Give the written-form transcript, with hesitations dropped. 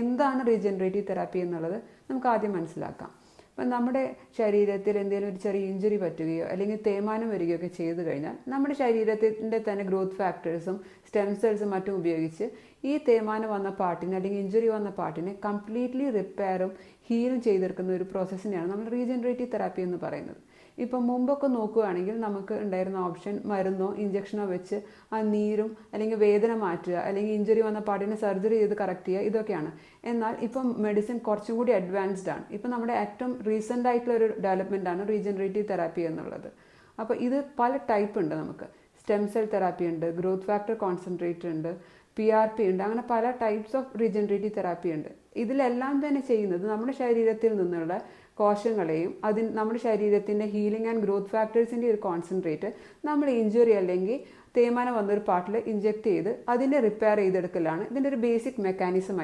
എന്താണ് regenerative therapy എന്നുള്ളത് നമുക്ക് ആദ്യം മനസ്സിലാക്കാം. അപ്പം നമ്മുടെ ശരീരത്തിൽ എന്തെങ്കിലും ഒരു ചെറിയ ഇഞ്ചുറി പറ്റുകയോ അല്ലെങ്കിൽ തേയ്മാനം വരികയോ ഒക്കെ ചെയ്തു കഴിഞ്ഞാൽ നമ്മുടെ ശരീരത്തിൻ്റെ തന്നെ ഗ്രോത്ത് ഫാക്ടേഴ്സും സ്റ്റെം സെൽസും മറ്റും ഉപയോഗിച്ച് ഈ തേയ്മാനം വന്ന പാർട്ടിനെ അല്ലെങ്കിൽ ഇഞ്ചുറി വന്ന പാർട്ടിനെ കംപ്ലീറ്റ്ലി റിപ്പയറും ഹീലും ചെയ്തെടുക്കുന്ന ഒരു പ്രോസസ്സിനെയാണ് നമ്മൾ റീജനറേറ്റീവ് തെറാപ്പി എന്ന് പറയുന്നത്. ഇപ്പം മുമ്പൊക്കെ നോക്കുകയാണെങ്കിൽ നമുക്ക് ഉണ്ടായിരുന്ന ഓപ്ഷൻ മരുന്നോ ഇഞ്ചക്ഷനോ വെച്ച് ആ നീരും അല്ലെങ്കിൽ വേദന മാറ്റുക, അല്ലെങ്കിൽ ഇഞ്ചുറി വന്ന പാർട്ടിനെ സർജറി ചെയ്ത് കറക്റ്റ് ചെയ്യുക, ഇതൊക്കെയാണ്. എന്നാൽ ഇപ്പം മെഡിസിൻ കുറച്ചും കൂടി അഡ്വാൻസ്ഡ് ആണ്. ഇപ്പം നമ്മുടെ ഏറ്റവും റീസെൻ്റ് ആയിട്ടുള്ള ഒരു ഡെവലപ്മെൻ്റ് ആണ് റീജനറേറ്റീവ് തെറാപ്പി എന്നുള്ളത്. അപ്പോൾ ഇത് പല ടൈപ്പ് ഉണ്ട്. നമുക്ക് സ്റ്റെം സെൽ തെറാപ്പി ഉണ്ട്, ഗ്രോത്ത് ഫാക്ടർ കോൺസെൻട്രേറ്റർ ഉണ്ട്, PRP ഉണ്ട്, അങ്ങനെ പല ടൈപ്സ് ഓഫ് റീജനറേറ്റീവ് തെറാപ്പി ഉണ്ട്. ഇതിലെല്ലാം തന്നെ ചെയ്യുന്നത് നമ്മുടെ ശരീരത്തിൽ നിന്നുള്ള കോശങ്ങളെയും നമ്മുടെ ശരീരത്തിൻ്റെ ഹീലിംഗ് ആൻഡ് ഗ്രോത്ത് ഫാക്ടേഴ്സിൻ്റെ ഒരു കോൺസെൻട്രേറ്റ് നമ്മൾ ഇഞ്ചുറി അല്ലെങ്കിൽ തേയ്മാനം വന്നൊരു പാർട്ടിൽ ഇഞ്ചെക്ട് ചെയ്ത് അതിനെ റിപ്പയർ ചെയ്തെടുക്കലാണ് ഇതിൻ്റെ ഒരു ബേസിക് മെക്കാനിസം.